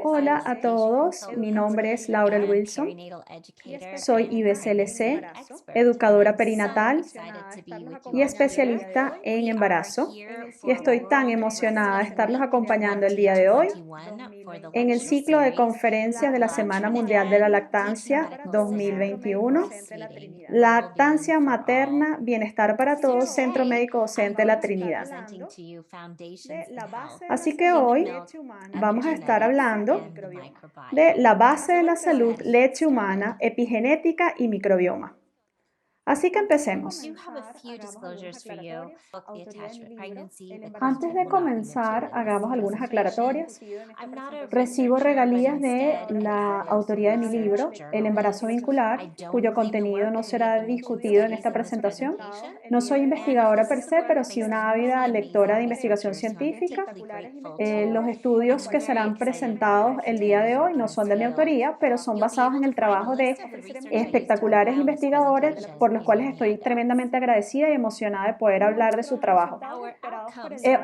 Hola a todos, mi nombre es Laurel Wilson, soy IBCLC, educadora perinatal y especialista en embarazo. Y estoy tan emocionada de estarlos acompañando el día de hoy en el ciclo de conferencias de la Semana Mundial de la Lactancia 2021, Lactancia Materna, Bienestar para Todos, Centro Médico Docente La Trinidad. Así que hoy vamos a estar hablando de la base de la salud, leche humana, epigenética y microbioma. Así que empecemos. Antes de comenzar, hagamos algunas aclaratorias. Recibo regalías de la autoría de mi libro, El embarazo vincular, cuyo contenido no será discutido en esta presentación. No soy investigadora per se, pero sí una ávida lectora de investigación científica. Los estudios que serán presentados el día de hoy no son de mi autoría, pero son basados en el trabajo de espectaculares investigadores por los cuales estoy tremendamente agradecida y emocionada de poder hablar de su trabajo.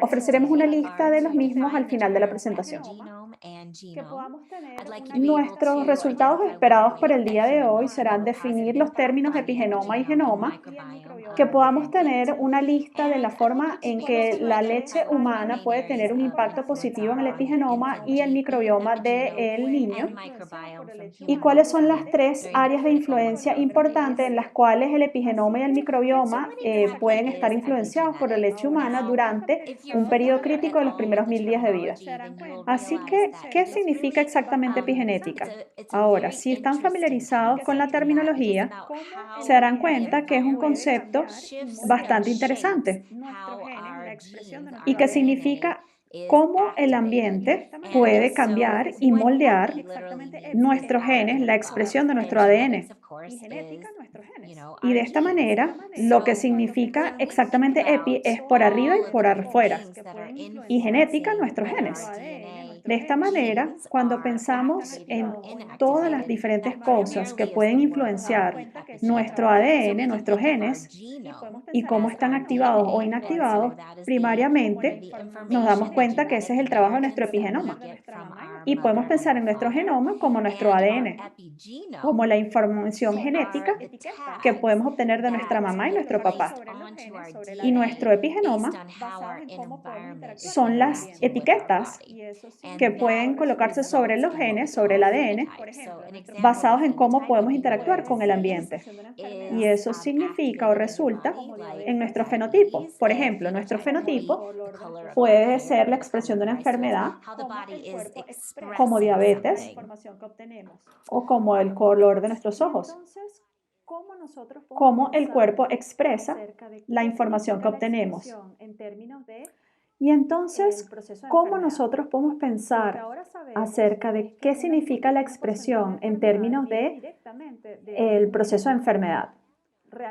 Ofreceremos una lista de los mismos al final de la presentación. Nuestros resultados esperados para el día de hoy serán definir los términos epigenoma y genoma, que podamos tener una lista de la forma en que la leche humana puede tener un impacto positivo en el epigenoma y el microbioma del niño, y cuáles son las tres áreas de influencia importantes en las cuales el epigenoma y el microbioma pueden estar influenciados por la leche humana durante un periodo crítico de los primeros 1000 días de vida. Así que, ¿qué significa exactamente epigenética? Ahora, si están familiarizados con la terminología, se darán cuenta que es un concepto bastante interesante y que significa cómo el ambiente puede cambiar y moldear nuestros genes, la expresión de nuestro ADN. Y de esta manera, lo que significa exactamente epi es por arriba y por afuera, y genética, nuestros genes. De esta manera, cuando pensamos en todas las diferentes cosas que pueden influenciar nuestro ADN, nuestros genes, y cómo están activados o inactivados, primariamente nos damos cuenta que ese es el trabajo de nuestro epigenoma. Y podemos pensar en nuestro genoma como nuestro ADN, como la información genética que podemos obtener de nuestra mamá y nuestro papá. Y nuestro epigenoma son las etiquetas que pueden colocarse sobre los genes, sobre el ADN, basados en cómo podemos interactuar con el ambiente. Y eso significa o resulta en nuestro fenotipo. Por ejemplo, nuestro fenotipo puede ser la expresión de una enfermedad como diabetes o como el color de nuestros ojos. Cómo el cuerpo expresa la información que obtenemos. Y entonces, ¿cómo nosotros podemos pensar acerca de qué significa la expresión en términos de el proceso de enfermedad?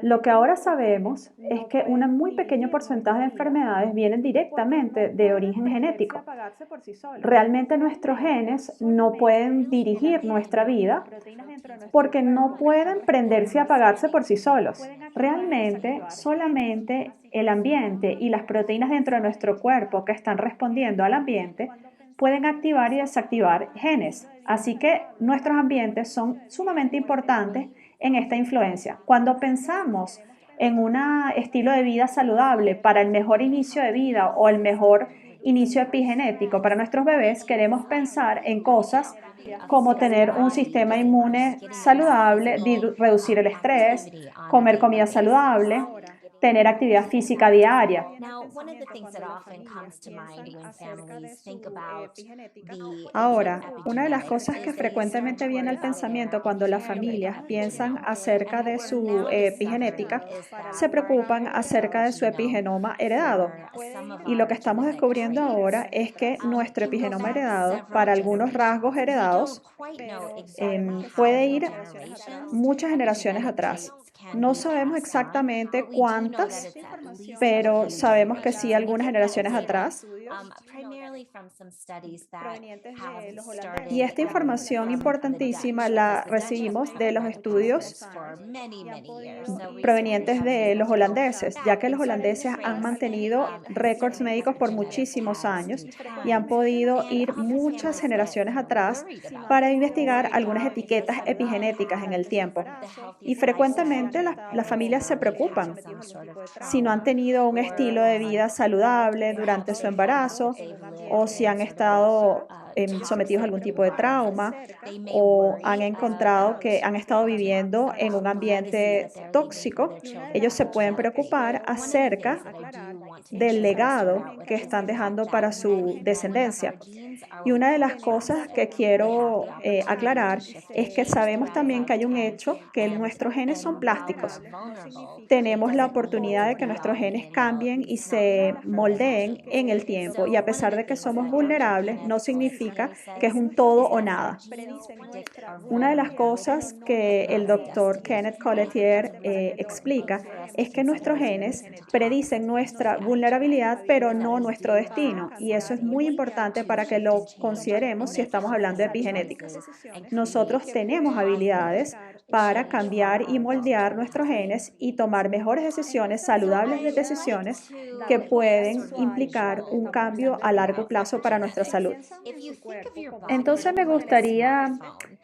Lo que ahora sabemos es que un muy pequeño porcentaje de enfermedades vienen directamente de origen genético. Realmente nuestros genes no pueden dirigir nuestra vida porque no pueden prenderse y apagarse por sí solos. Realmente solamente el ambiente y las proteínas dentro de nuestro cuerpo que están respondiendo al ambiente pueden activar y desactivar genes. Así que nuestros ambientes son sumamente importantes en esta influencia. Cuando pensamos en un estilo de vida saludable para el mejor inicio de vida o el mejor inicio epigenético para nuestros bebés, queremos pensar en cosas como tener un sistema inmune saludable, reducir el estrés, comer comida saludable, tener actividad física diaria. Ahora, una de las cosas que frecuentemente viene al pensamiento cuando las familias piensan acerca de su epigenética, se preocupan acerca de su epigenoma heredado. Y lo que estamos descubriendo ahora es que nuestro epigenoma heredado, para algunos rasgos heredados, puede ir muchas generaciones atrás. No sabemos exactamente cuántas, pero sabemos que sí algunas generaciones atrás. Y esta información importantísima la recibimos de los estudios provenientes de los holandeses, ya que los holandeses han mantenido récords médicos por muchísimos años y han podido ir muchas generaciones atrás para investigar algunas etiquetas epigenéticas en el tiempo. Y frecuentemente las familias se preocupan si no han tenido un estilo de vida saludable durante su embarazo o si han estado sometidos a algún tipo de trauma o han encontrado que han estado viviendo en un ambiente tóxico. Ellos se pueden preocupar acerca del legado que están dejando para su descendencia. Y una de las cosas que quiero aclarar es que sabemos también que hay un hecho, que nuestros genes son plásticos. Tenemos la oportunidad de que nuestros genes cambien y se moldeen en el tiempo. Y a pesar de que somos vulnerables, no significa que es un todo o nada. Una de las cosas que el doctor Kenneth Colletier explica es que nuestros genes predicen nuestra vulnerabilidad, pero no nuestro destino. Y eso es muy importante para que lo consideremos si estamos hablando de epigenética. Nosotros tenemos habilidades para cambiar y moldear nuestros genes y tomar mejores decisiones, saludables decisiones que pueden implicar un cambio a largo plazo para nuestra salud. Entonces me gustaría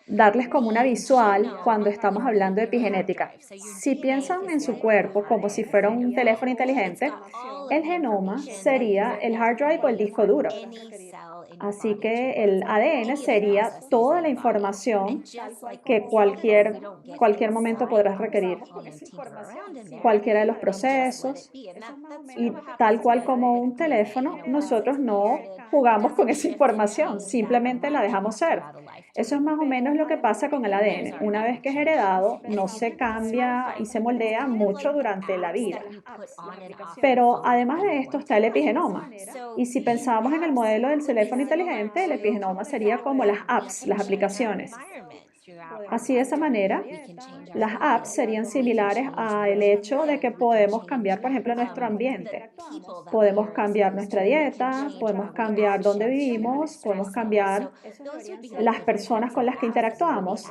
darles como una visual cuando estamos hablando de epigenética. Si piensan en su cuerpo como si fuera un teléfono inteligente, el genoma sería el hard drive o el disco duro. Así que el ADN sería toda la información que cualquier momento podrás requerir. Cualquiera de los procesos. Y tal cual como un teléfono, nosotros no jugamos con esa información, simplemente la dejamos ser. Eso es más o menos lo que pasa con el ADN. Una vez que es heredado, no se cambia y se moldea mucho durante la vida. Pero además de esto está el epigenoma. Y si pensamos en el modelo del teléfono inteligente, el epigenoma sería como las apps, las aplicaciones. Así de esa manera, las apps serían similares al hecho de que podemos cambiar, por ejemplo, nuestro ambiente. Podemos cambiar nuestra dieta, podemos cambiar dónde vivimos, podemos cambiar las personas con las que interactuamos,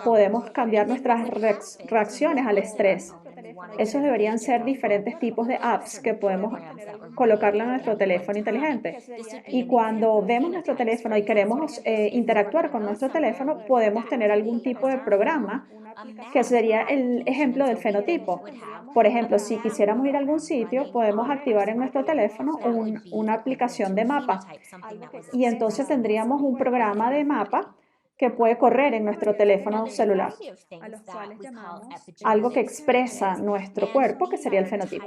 podemos cambiar nuestras reacciones al estrés. Esos deberían ser diferentes tipos de apps que podemos colocarle a nuestro teléfono inteligente. Y cuando vemos nuestro teléfono y queremos interactuar con nuestro teléfono, podemos tener algún tipo de programa que sería el ejemplo del fenotipo. Por ejemplo, si quisiéramos ir a algún sitio, podemos activar en nuestro teléfono una aplicación de mapa. Y entonces tendríamos un programa de mapa que puede correr en nuestro teléfono celular, algo que expresa nuestro cuerpo, que sería el fenotipo.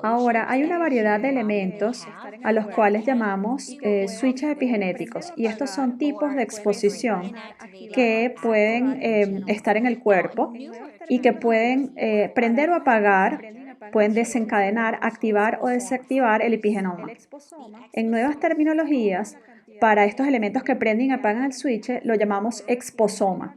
Ahora, hay una variedad de elementos a los cuales llamamos switches epigenéticos, y estos son tipos de exposición que pueden estar en el cuerpo y que pueden prender o apagar, pueden desencadenar, activar o desactivar el epigenoma. En nuevas terminologías, para estos elementos que prenden y apagan el switch, lo llamamos exposoma.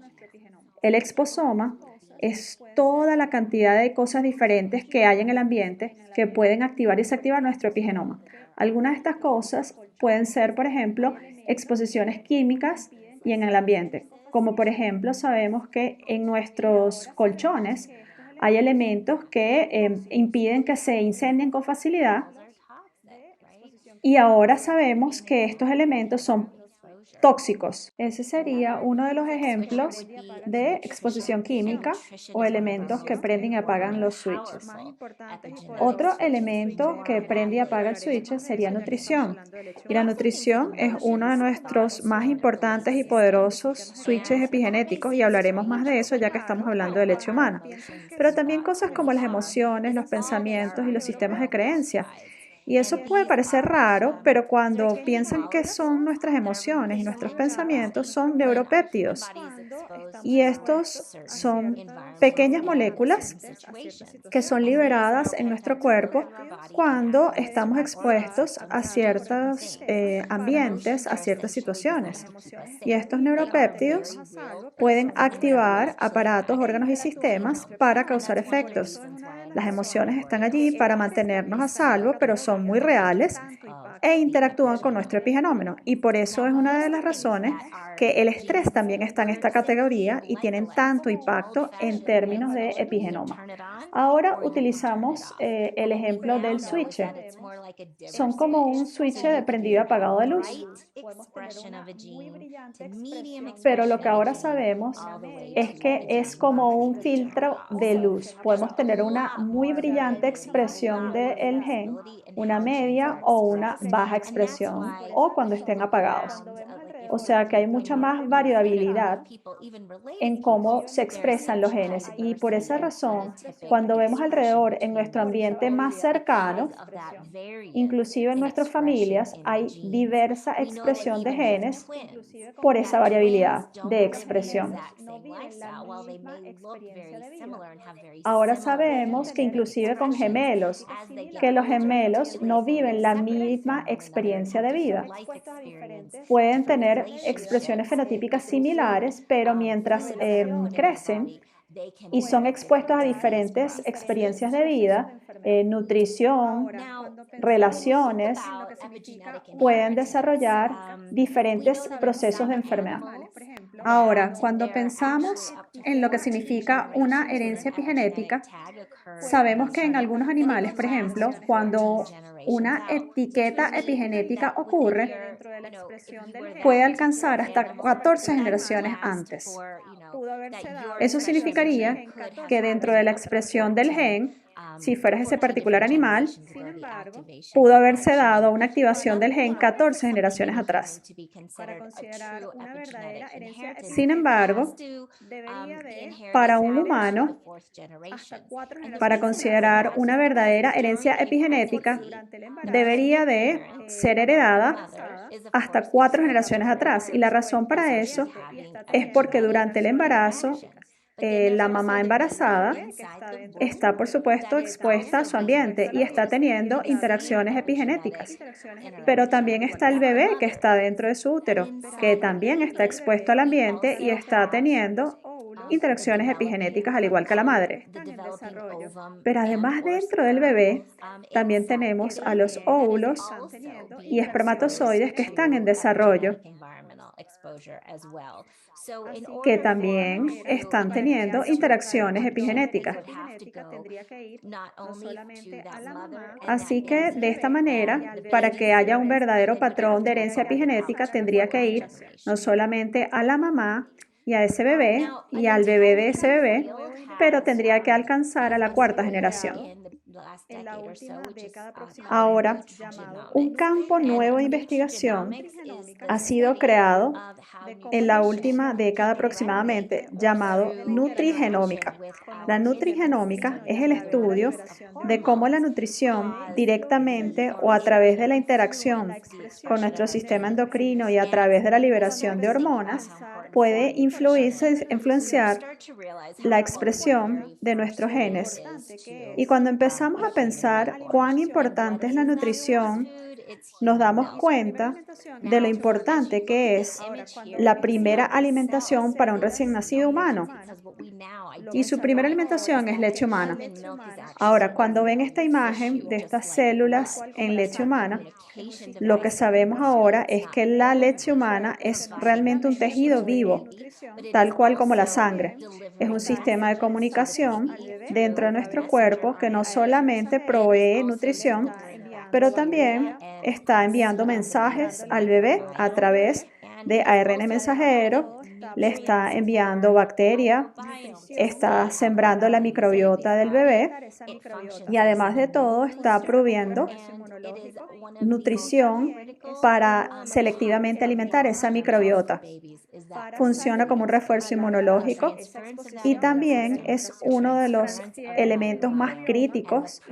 El exposoma es toda la cantidad de cosas diferentes que hay en el ambiente que pueden activar y desactivar nuestro epigenoma. Algunas de estas cosas pueden ser, por ejemplo, exposiciones químicas y en el ambiente. Como por ejemplo, sabemos que en nuestros colchones hay elementos que impiden que se incendien con facilidad. Y ahora sabemos que estos elementos son tóxicos. Ese sería uno de los ejemplos de exposición química o elementos que prenden y apagan los switches. Otro elemento que prende y apaga el switch sería nutrición. Y la nutrición es uno de nuestros más importantes y poderosos switches epigenéticos y hablaremos más de eso ya que estamos hablando de leche humana. Pero también cosas como las emociones, los pensamientos y los sistemas de creencia. Y eso puede parecer raro, pero cuando piensan que son nuestras emociones y nuestros pensamientos, son neuropéptidos. Y estos son pequeñas moléculas que son liberadas en nuestro cuerpo cuando estamos expuestos a ciertos ambientes, a ciertas situaciones. Y estos neuropéptidos pueden activar aparatos, órganos y sistemas para causar efectos. Las emociones están allí para mantenernos a salvo, pero son muy reales e interactúan con nuestro epigenómeno. Y por eso es una de las razones que el estrés también está en esta categoría y tienen tanto impacto en términos de epigenoma. Ahora utilizamos el ejemplo del switch. Son como un switch de prendido y apagado de luz. Pero lo que ahora sabemos es que es como un filtro de luz. Podemos tener una muy brillante expresión del gen, una media o una baja expresión, o cuando estén apagados. O sea que hay mucha más variabilidad en cómo se expresan los genes y por esa razón, cuando vemos alrededor en nuestro ambiente más cercano, inclusive en nuestras familias, hay diversa expresión de genes por esa variabilidad de expresión. Ahora sabemos que inclusive con gemelos, que los gemelos no viven la misma experiencia de vida. Pueden tener expresiones fenotípicas similares, pero mientras crecen y son expuestos a diferentes experiencias de vida, nutrición, relaciones, pueden desarrollar diferentes procesos de enfermedad. Ahora, cuando pensamos en lo que significa una herencia epigenética, sabemos que en algunos animales, por ejemplo, cuando una etiqueta epigenética ocurre, puede alcanzar hasta 14 generaciones antes. Eso significaría que dentro de la expresión del gen, si fueras ese particular animal, pudo haberse dado una activación del gen 14 generaciones atrás. Sin embargo, para un humano, para considerar una verdadera herencia epigenética, debería de ser heredada hasta 4 generaciones atrás. Y la razón para eso es porque durante el embarazo, la mamá embarazada está, por supuesto, expuesta a su ambiente y está teniendo interacciones epigenéticas. Pero también está el bebé que está dentro de su útero, que también está expuesto al ambiente y está teniendo interacciones epigenéticas al igual que la madre. Pero además dentro del bebé también tenemos a los óvulos y espermatozoides que están en desarrollo, que también están teniendo interacciones epigenéticas. Así que de esta manera, para que haya un verdadero patrón de herencia epigenética, tendría que ir no solamente a la mamá y a ese bebé y al bebé de ese bebé, pero tendría que alcanzar a la cuarta generación. Ahora, un campo nuevo de investigación ha sido creado en la última década aproximadamente, llamado nutrigenómica. La nutrigenómica es el estudio de cómo la nutrición directamente o a través de la interacción con nuestro sistema endocrino y a través de la liberación de hormonas puede influenciar la expresión de nuestros genes. Y cuando empezamos a pensar cuán importante es la nutrición, nos damos cuenta de lo importante que es la primera alimentación para un recién nacido humano. Y su primera alimentación es leche humana. Ahora, cuando ven esta imagen de estas células en leche humana, lo que sabemos ahora es que la leche humana es realmente un tejido vivo, tal cual como la sangre. Es un sistema de comunicación dentro de nuestro cuerpo que no solamente provee nutrición, pero también está enviando mensajes al bebé a través de ARN mensajero, le está enviando bacterias, está sembrando la microbiota del bebé y además de todo está proveyendo nutrición para selectivamente alimentar esa microbiota. Funciona como un refuerzo inmunológico y también es uno de los elementos más críticos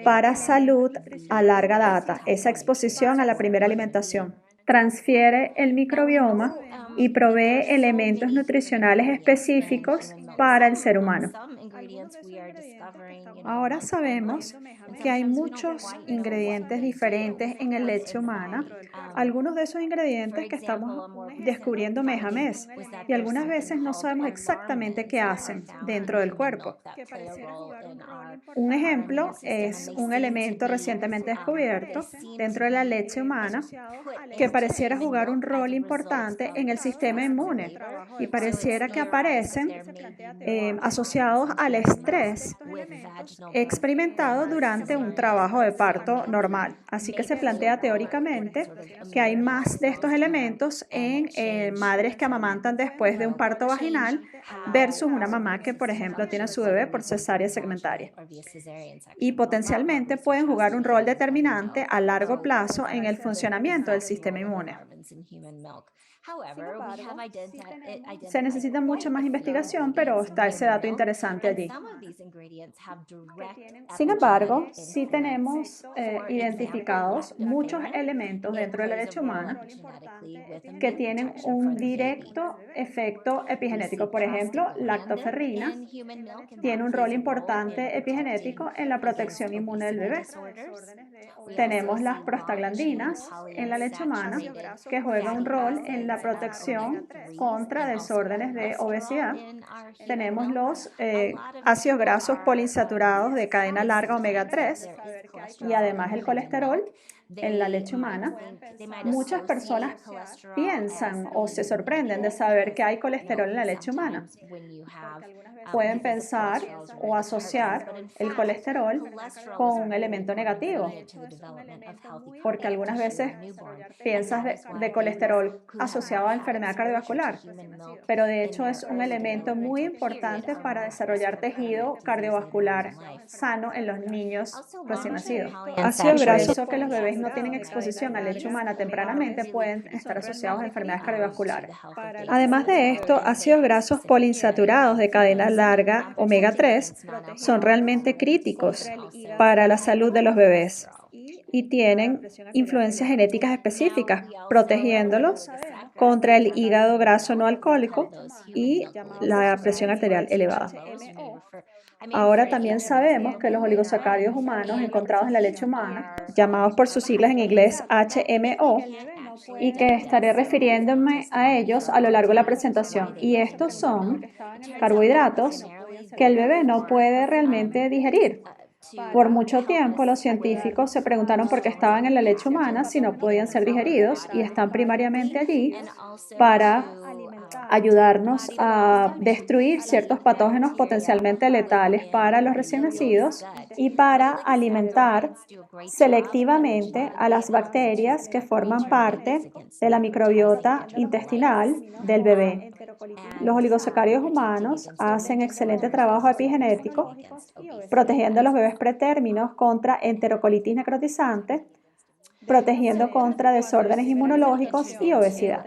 para salud a larga data, esa exposición a la primera alimentación. Transfiere el microbioma y provee elementos nutricionales específicos para el ser humano. Ahora sabemos que hay muchos ingredientes diferentes en el leche humana, algunos de esos ingredientes que estamos descubriendo mes a mes y algunas veces no sabemos exactamente qué hacen dentro del cuerpo. Un ejemplo es un elemento recientemente descubierto dentro de la leche humana que pareciera jugar un rol importante en el sistema inmune y pareciera que aparecen asociados al estrés experimentado durante un trabajo de parto normal. Así que se plantea teóricamente que hay más de estos elementos en madres que amamantan después de un parto vaginal versus una mamá que, por ejemplo, tiene a su bebé por cesárea segmentaria. Y potencialmente pueden jugar un rol determinante a largo plazo en el funcionamiento del sistema inmune. Se necesita mucha más investigación, pero está ese dato interesante allí. Sin embargo, sí tenemos identificados muchos elementos dentro de la leche humana que tienen un directo efecto epigenético. Por ejemplo, lactoferrina tiene un rol importante epigenético en la protección inmune del bebé. Tenemos las prostaglandinas en la leche humana que juegan un rol en la protección contra desórdenes de obesidad. Tenemos los ácidos grasos poliinsaturados de cadena larga omega 3 y además el colesterol en la leche humana. Muchas personas piensan o se sorprenden de saber que hay colesterol en la leche humana. Pueden pensar o asociar el colesterol con un elemento negativo, porque algunas veces piensas de colesterol asociado a enfermedad cardiovascular, pero de hecho es un elemento muy importante para desarrollar tejido cardiovascular sano en los niños recién nacidos. Ácidos grasos que los bebés no tienen exposición a leche humana tempranamente pueden estar asociados a enfermedades cardiovasculares. Además de esto, ácidos grasos poliinsaturados de cadena larga omega 3 son realmente críticos para la salud de los bebés y tienen influencias genéticas específicas, protegiéndolos contra el hígado graso no alcohólico y la presión arterial elevada. Ahora también sabemos que los oligosacáridos humanos encontrados en la leche humana, llamados por sus siglas en inglés HMO, y que estaré refiriéndome a ellos a lo largo de la presentación. Y estos son carbohidratos que el bebé no puede realmente digerir. Por mucho tiempo, los científicos se preguntaron por qué estaban en la leche humana si no podían ser digeridos y están primariamente allí para ayudarnos a destruir ciertos patógenos potencialmente letales para los recién nacidos y para alimentar selectivamente a las bacterias que forman parte de la microbiota intestinal del bebé. Los oligosacáridos humanos hacen excelente trabajo epigenético, protegiendo a los bebés pretérminos contra enterocolitis necrotizante, protegiendo contra desórdenes inmunológicos y obesidad.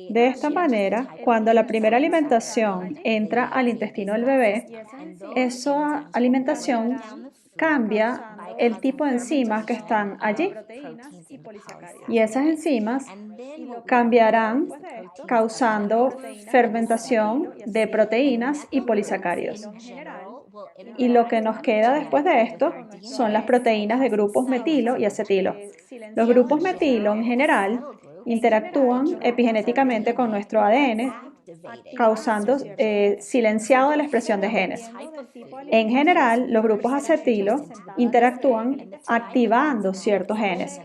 De esta manera, cuando la primera alimentación entra al intestino del bebé, esa alimentación cambia el tipo de enzimas que están allí. Y esas enzimas cambiarán causando fermentación de proteínas y polisacáridos. Y lo que nos queda después de esto son las proteínas de grupos metilo y acetilo. Los grupos metilo en general interactúan epigenéticamente con nuestro ADN, causando silenciado de la expresión de genes. En general, los grupos acetilo interactúan activando ciertos genes.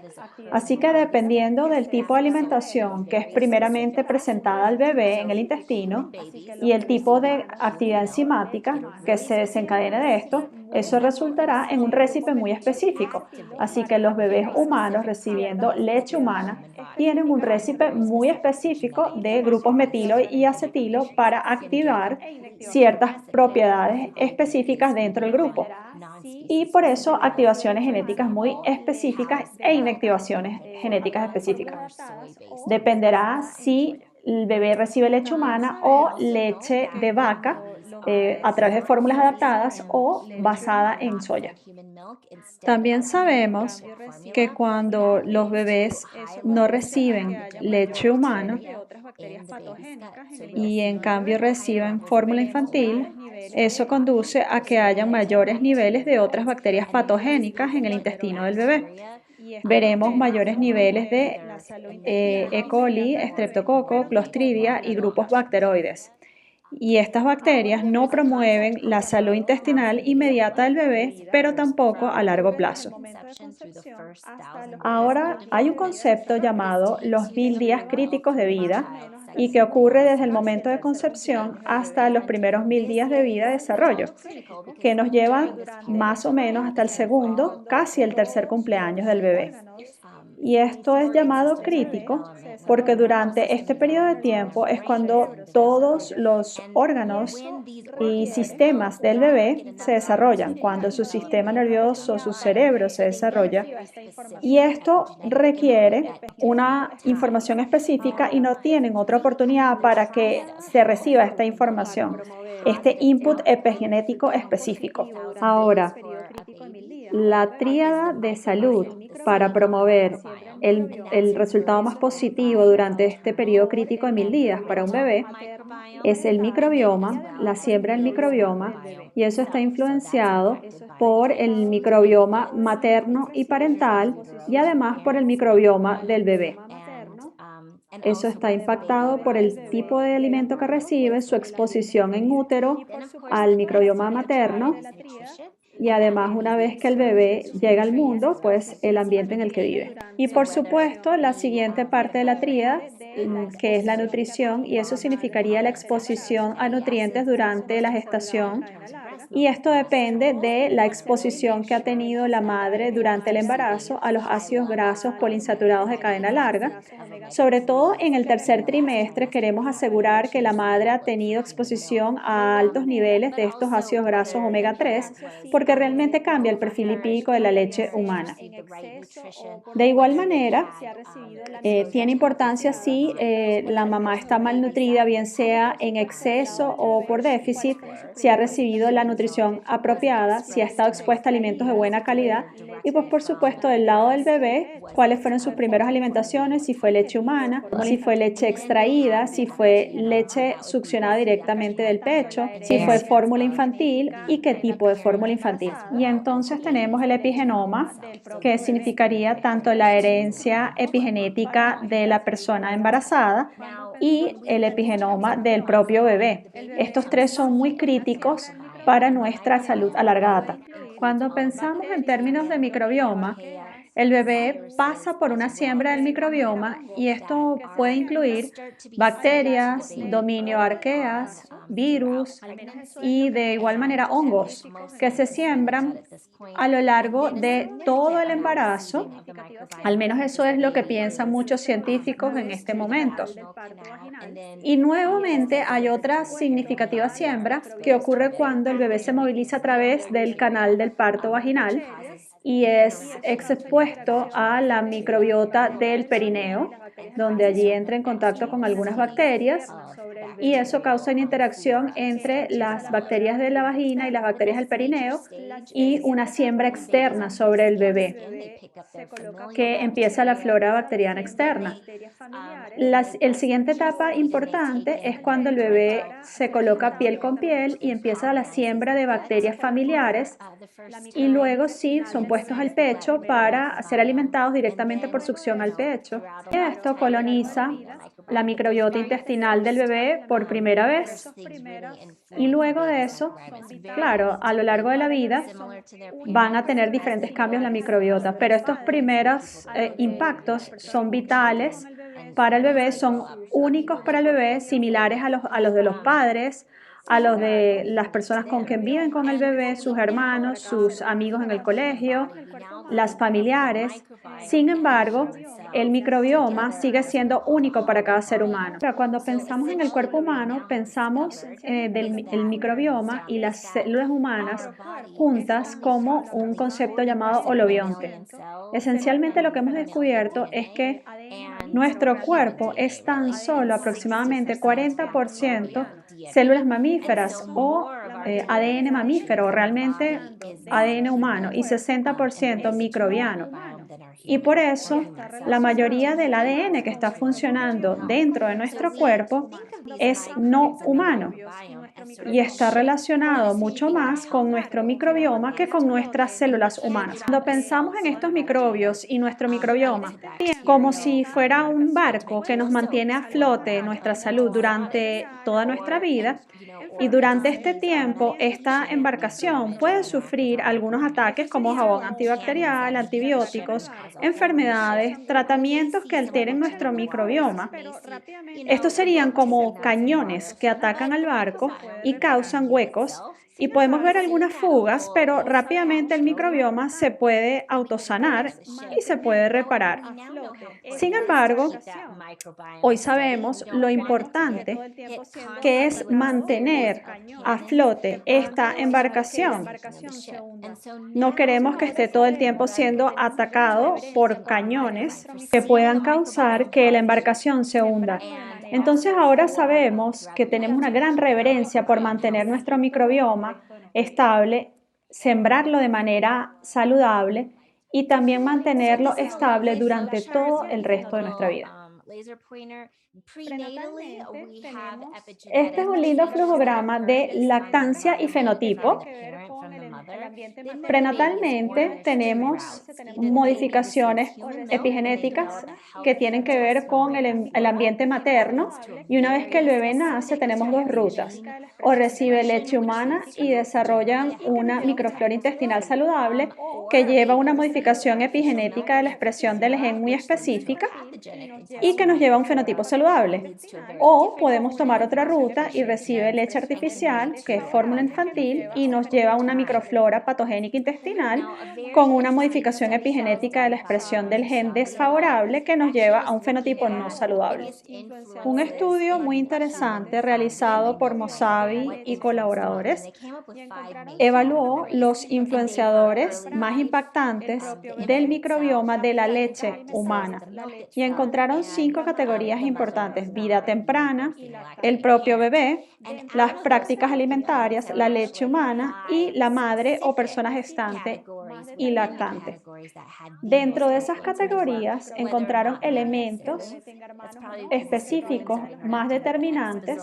Así que dependiendo del tipo de alimentación que es primeramente presentada al bebé en el intestino y el tipo de actividad enzimática que se desencadene de esto, eso resultará en un récipe muy específico. Así que los bebés humanos recibiendo leche humana tienen un récipe muy específico de grupos metilo y acetilo para activar ciertas propiedades específicas dentro del grupo. Y por eso activaciones genéticas muy específicas e inactivaciones genéticas específicas. Dependerá si el bebé recibe leche humana o leche de vaca a través de fórmulas adaptadas o basada en soya. También sabemos que cuando los bebés no reciben leche humana y en cambio reciben fórmula infantil, eso conduce a que haya mayores niveles de otras bacterias patogénicas en el intestino del bebé. Veremos mayores niveles de E. coli, estreptococo, clostridia y grupos bacteroides. Y estas bacterias no promueven la salud intestinal inmediata del bebé, pero tampoco a largo plazo. Ahora, hay un concepto llamado los 1000 días críticos de vida y que ocurre desde el momento de concepción hasta los primeros 1000 días de vida de desarrollo, que nos llevan más o menos hasta el segundo, casi el tercer cumpleaños del bebé. Y esto es llamado crítico porque durante este periodo de tiempo es cuando todos los órganos y sistemas del bebé se desarrollan, cuando su sistema nervioso, su cerebro se desarrolla. Y esto requiere una información específica y no tienen otra oportunidad para que se reciba esta información, este input epigenético específico. Ahora, la tríada de salud para promover el resultado más positivo durante este periodo crítico de 1000 días para un bebé es el microbioma, la siembra del microbioma, y eso está influenciado por el microbioma materno y parental y además por el microbioma del bebé. Eso está impactado por el tipo de alimento que recibe, su exposición en útero al microbioma materno y además una vez que el bebé llega al mundo, pues el ambiente en el que vive. Y por supuesto, la siguiente parte de la tríada, que es la nutrición, y eso significaría la exposición a nutrientes durante la gestación. Y esto depende de la exposición que ha tenido la madre durante el embarazo a los ácidos grasos poliinsaturados de cadena larga. Sobre todo en el tercer trimestre queremos asegurar que la madre ha tenido exposición a altos niveles de estos ácidos grasos omega 3 porque realmente cambia el perfil lipídico de la leche humana. De igual manera, tiene importancia si la mamá está malnutrida, bien sea en exceso o por déficit, si ha recibido la nutrición apropiada, si ha estado expuesta a alimentos de buena calidad y pues por supuesto del lado del bebé, cuáles fueron sus primeras alimentaciones, si fue leche humana, si fue leche extraída, si fue leche succionada directamente del pecho, si fue fórmula infantil y qué tipo de fórmula infantil. Y entonces tenemos el epigenoma, que significaría tanto la herencia epigenética de la persona embarazada y el epigenoma del propio bebé. Estos tres son muy críticos para nuestra salud a larga data. Cuando pensamos en términos de microbioma, el bebé pasa por una siembra del microbioma y esto puede incluir bacterias, dominio arqueas, virus y de igual manera hongos que se siembran a lo largo de todo el embarazo. Al menos eso es lo que piensan muchos científicos en este momento. Y nuevamente hay otra significativa siembra que ocurre cuando el bebé se moviliza a través del canal del parto vaginal y es expuesto a la microbiota del perineo, donde allí entra en contacto con algunas bacterias y eso causa una interacción entre las bacterias de la vagina y las bacterias del perineo y una siembra externa sobre el bebé, que empieza la flora bacteriana externa. El siguiente etapa importante es cuando el bebé se coloca piel con piel y empieza la siembra de bacterias familiares y luego sí son puestos al pecho para ser alimentados directamente por succión al pecho. Esto coloniza la microbiota intestinal del bebé por primera vez y luego de eso, claro, a lo largo de la vida van a tener diferentes cambios en la microbiota, pero estos primeros impactos son vitales para el bebé, son únicos para el bebé, similares a los de los padres, a los de las personas con quien viven con el bebé, sus hermanos, sus amigos en el colegio, las familiares. Sin embargo, el microbioma sigue siendo único para cada ser humano. Pero cuando pensamos en el cuerpo humano, pensamos del microbioma y las células humanas juntas como un concepto llamado holobionte. Esencialmente lo que hemos descubierto es que nuestro cuerpo es tan solo aproximadamente 40% células mamíferas o ADN mamífero, realmente ADN humano, y 60% microbiano. Y por eso, la mayoría del ADN que está funcionando dentro de nuestro cuerpo es no humano y está relacionado mucho más con nuestro microbioma que con nuestras células humanas. Cuando pensamos en estos microbios y nuestro microbioma, como si fuera un barco que nos mantiene a flote nuestra salud durante toda nuestra vida, y durante este tiempo, esta embarcación puede sufrir algunos ataques como jabón antibacterial, antibióticos, enfermedades, tratamientos que alteren nuestro microbioma. Estos serían como cañones que atacan al barco y causan huecos. Y podemos ver algunas fugas, pero rápidamente el microbioma se puede autosanar y se puede reparar. Sin embargo, hoy sabemos lo importante que es mantener a flote esta embarcación. No queremos que esté todo el tiempo siendo atacado por cañones que puedan causar que la embarcación se hunda. Entonces ahora sabemos que tenemos una gran reverencia por mantener nuestro microbioma estable, sembrarlo de manera saludable y también mantenerlo estable durante todo el resto de nuestra vida. Este es un lindo flujograma de lactancia y fenotipo. Prenatalmente tenemos modificaciones epigenéticas que tienen que ver con el ambiente materno y una vez que el bebé nace tenemos dos rutas. O recibe leche humana y desarrollan una microflora intestinal saludable que lleva una modificación epigenética de la expresión del gen muy específica y que nos lleva a un fenotipo saludable. O podemos tomar otra ruta y recibe leche artificial, que es fórmula infantil, y nos lleva a una microflora patogénica intestinal con una modificación epigenética de la expresión del gen desfavorable que nos lleva a un fenotipo no saludable. Un estudio muy interesante realizado por Mosavi y colaboradores evaluó los influenciadores más impactantes del microbioma de la leche humana y encontraron 5 categorías importantes: vida temprana, el propio bebé, las prácticas alimentarias, la leche humana y la madre o persona gestante y lactante. Dentro de esas categorías encontraron elementos específicos más determinantes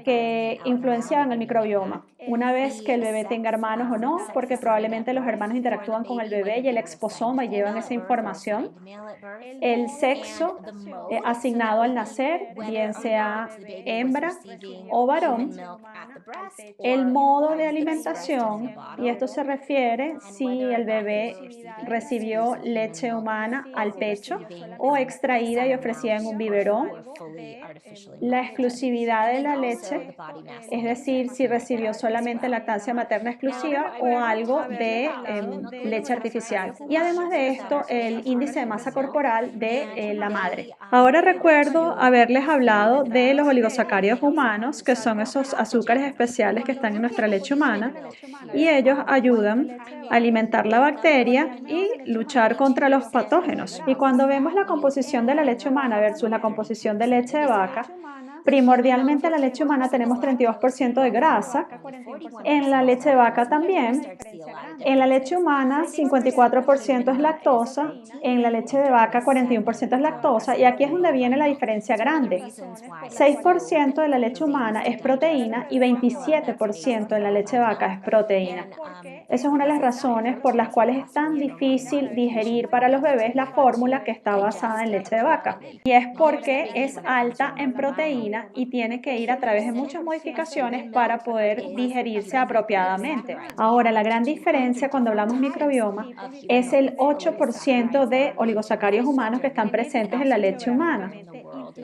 que influenciaban el microbioma. Una vez que el bebé tenga hermanos o no, porque probablemente los hermanos interactúan con el bebé y el exposoma y llevan esa información. El sexo asignado al nacer, bien sea hembra o varón. El modo de alimentación, y esto se refiere si el bebé recibió leche humana al pecho o extraída y ofrecida en un biberón. La exclusividad de la leche, es decir, si recibió solamente lactancia materna exclusiva o algo de leche artificial. Y además de esto, el índice de masa corporal de la madre. Ahora recuerdo haberles hablado de los oligosacáridos humanos, que son esos azúcares especiales que están en nuestra leche humana, y ellos ayudan a alimentar la bacteria y luchar contra los patógenos. Y cuando vemos la composición de la leche humana versus la composición de leche de vaca, primordialmente en la leche humana tenemos 32% de grasa, en la leche de vaca también. En la leche humana 54% es lactosa, en la leche de vaca 41% es lactosa, y aquí es donde viene la diferencia grande. 6% de la leche humana es proteína y 27% de la leche de vaca es proteína. Esa es una de las razones por las cuales es tan difícil digerir para los bebés la fórmula que está basada en leche de vaca. Y es porque es alta en proteína y tiene que ir a través de muchas modificaciones para poder digerirse apropiadamente. Ahora, la gran diferencia cuando hablamos microbioma es el 8% de oligosacáridos humanos que están presentes en la leche humana.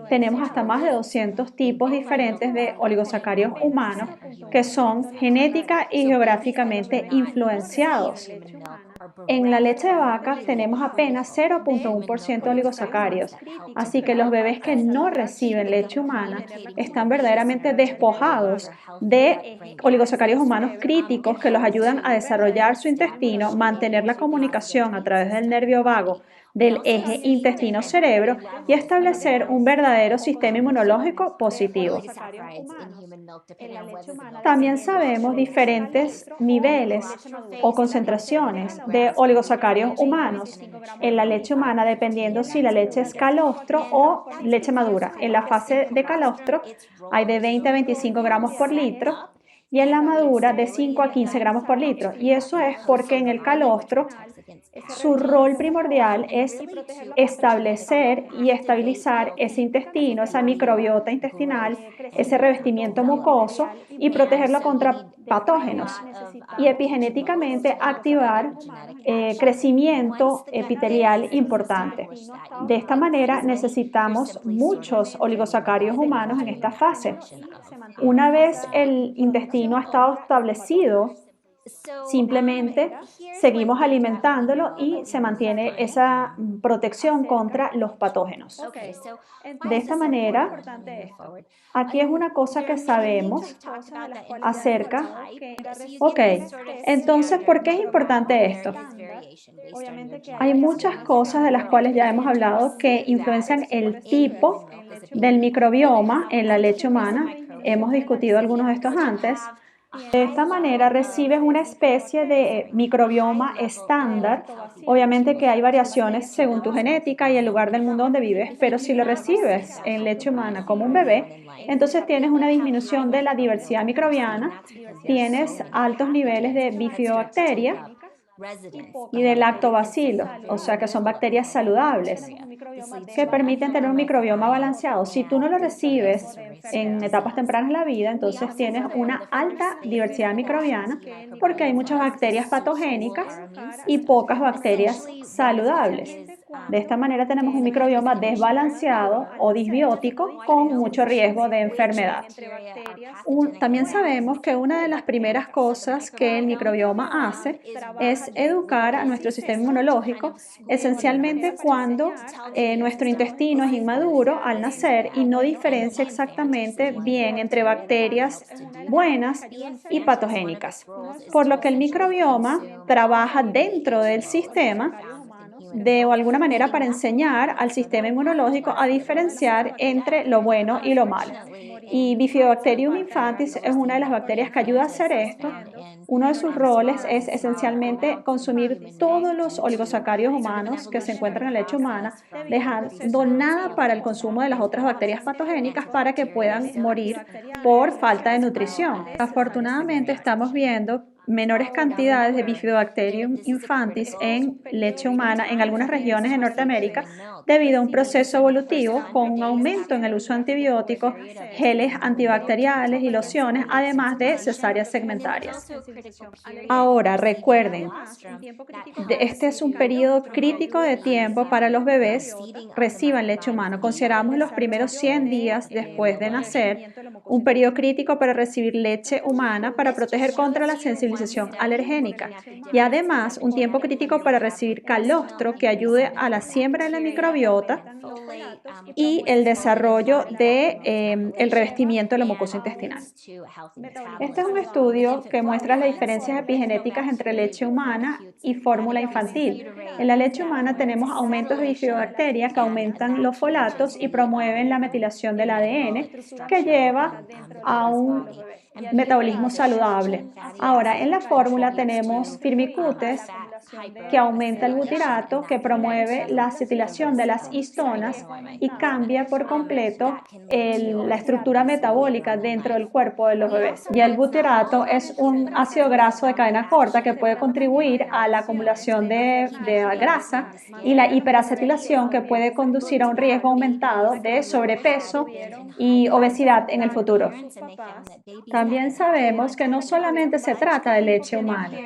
Tenemos hasta más de 200 tipos diferentes de oligosacáridos humanos que son genética y geográficamente influenciados. En la leche de vaca tenemos apenas 0,1% de oligosacáridos, así que los bebés que no reciben leche humana están verdaderamente despojados de oligosacáridos humanos críticos que los ayudan a desarrollar su intestino, mantener la comunicación a través del nervio vago del eje intestino-cerebro y establecer un verdadero sistema inmunológico positivo. También sabemos diferentes niveles o concentraciones de oligosacáridos humanos en la leche humana dependiendo si la leche es calostro o leche madura. En la fase de calostro hay de 20 a 25 gramos por litro y en la madura de 5 a 15 gramos por litro. Y eso es porque en el calostro su rol primordial es establecer y estabilizar ese intestino, esa microbiota intestinal, ese revestimiento mucoso y protegerlo contra patógenos y epigenéticamente activar crecimiento epitelial importante. De esta manera necesitamos muchos oligosacáridos humanos en esta fase. Una vez el intestino ha estado establecido, simplemente seguimos alimentándolo y se mantiene esa protección contra los patógenos. De esta manera, aquí es una cosa que sabemos acerca. Ok, entonces, ¿por qué es importante esto? Hay muchas cosas de las cuales ya hemos hablado que influencian el tipo del microbioma en la leche humana. Hemos discutido algunos de estos antes. De esta manera recibes una especie de microbioma estándar. Obviamente que hay variaciones según tu genética y el lugar del mundo donde vives, pero si lo recibes en leche humana como un bebé, entonces tienes una disminución de la diversidad microbiana, tienes altos niveles de bifidobacteria y de lactobacilo, o sea que son bacterias saludables que permiten tener un microbioma balanceado. Si tú no lo recibes en etapas tempranas de la vida, entonces tienes una alta diversidad microbiana porque hay muchas bacterias patogénicas y pocas bacterias saludables. De esta manera tenemos un microbioma desbalanceado o disbiótico con mucho riesgo de enfermedad. También sabemos que una de las primeras cosas que el microbioma hace es educar a nuestro sistema inmunológico, esencialmente cuando nuestro intestino es inmaduro al nacer y no diferencia exactamente bien entre bacterias buenas y patogénicas, por lo que el microbioma trabaja dentro del sistema de alguna manera para enseñar al sistema inmunológico a diferenciar entre lo bueno y lo malo. Y Bifidobacterium infantis es una de las bacterias que ayuda a hacer esto. Uno de sus roles es esencialmente consumir todos los oligosacáridos humanos que se encuentran en la leche humana, dejando nada para el consumo de las otras bacterias patogénicas para que puedan morir por falta de nutrición. Afortunadamente estamos viendo menores cantidades de Bifidobacterium infantis en leche humana en algunas regiones de Norteamérica debido a un proceso evolutivo con un aumento en el uso de antibióticos, geles antibacteriales y lociones, además de cesáreas segmentarias. Ahora, recuerden, este es un periodo crítico de tiempo para los bebés reciban leche humana. Consideramos los primeros 100 días después de nacer un periodo crítico para recibir leche humana para proteger contra la sensibilización alergénica y además un tiempo crítico para recibir calostro que ayude a la siembra de la microbiota y el desarrollo del revestimiento de la mucosa intestinal. Este es un estudio que muestra las diferencias epigenéticas entre leche humana y fórmula infantil. En la leche humana tenemos aumentos de bifidobacterias que aumentan los folatos y promueven la metilación del ADN, que lleva a un metabolismo saludable. Ahora, en la fórmula tenemos firmicutes, que aumenta el butirato, que promueve la acetilación de las histonas y cambia por completo la estructura metabólica dentro del cuerpo de los bebés. Y el butirato es un ácido graso de cadena corta que puede contribuir a la acumulación de grasa y la hiperacetilación que puede conducir a un riesgo aumentado de sobrepeso y obesidad en el futuro. También sabemos que no solamente se trata de leche humana,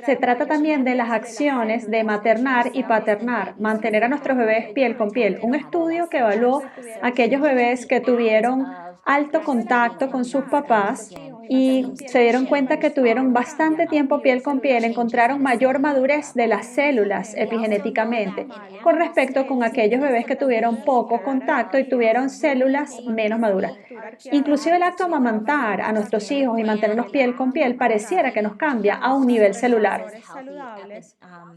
se trata también de las acciones de maternar y paternar, mantener a nuestros bebés piel con piel. Un estudio que evaluó aquellos bebés que tuvieron alto contacto con sus papás y se dieron cuenta que tuvieron bastante tiempo piel con piel, encontraron mayor madurez de las células epigenéticamente con respecto con aquellos bebés que tuvieron poco contacto y tuvieron células menos maduras. Inclusive el acto de amamantar a nuestros hijos y mantenerlos piel con piel pareciera que nos cambia a un nivel celular.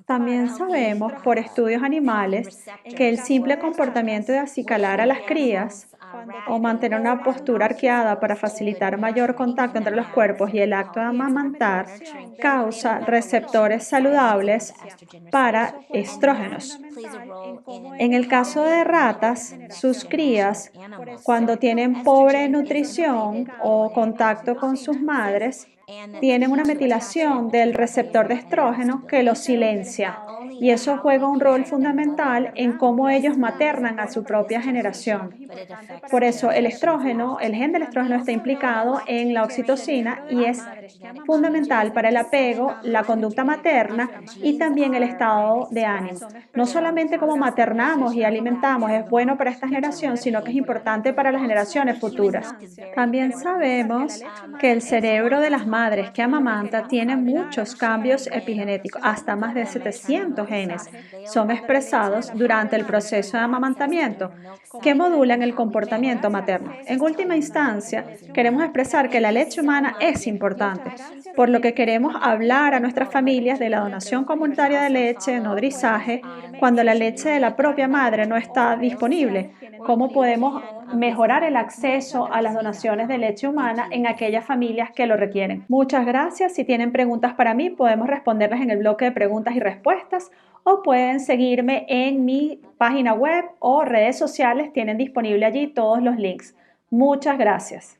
También sabemos por estudios animales que el simple comportamiento de acicalar a las crías o mantener una postura arqueada para facilitar mayor contacto entre los cuerpos y el acto de amamantar causa receptores saludables para estrógenos. En el caso de ratas, sus crías, cuando tienen pobre nutrición o contacto con sus madres, tienen una metilación del receptor de estrógeno que los silencia. Y eso juega un rol fundamental en cómo ellos maternan a su propia generación. Por eso el estrógeno, el gen del estrógeno está implicado en la oxitocina y es fundamental para el apego, la conducta materna y también el estado de ánimo. No solamente cómo maternamos y alimentamos es bueno para esta generación, sino que es importante para las generaciones futuras. También sabemos que el cerebro de las madres que amamantan tiene muchos cambios epigenéticos, hasta más de 700 genes son expresados durante el proceso de amamantamiento que modulan el comportamiento materno. En última instancia, queremos expresar que la leche humana es importante, por lo que queremos hablar a nuestras familias de la donación comunitaria de leche, nodrizaje, cuando la leche de la propia madre no está disponible. ¿Cómo podemos mejorar el acceso a las donaciones de leche humana en aquellas familias que lo requieren? Muchas gracias. Si tienen preguntas para mí, podemos responderlas en el bloque de preguntas y respuestas o pueden seguirme en mi página web o redes sociales. Tienen disponible allí todos los links. Muchas gracias.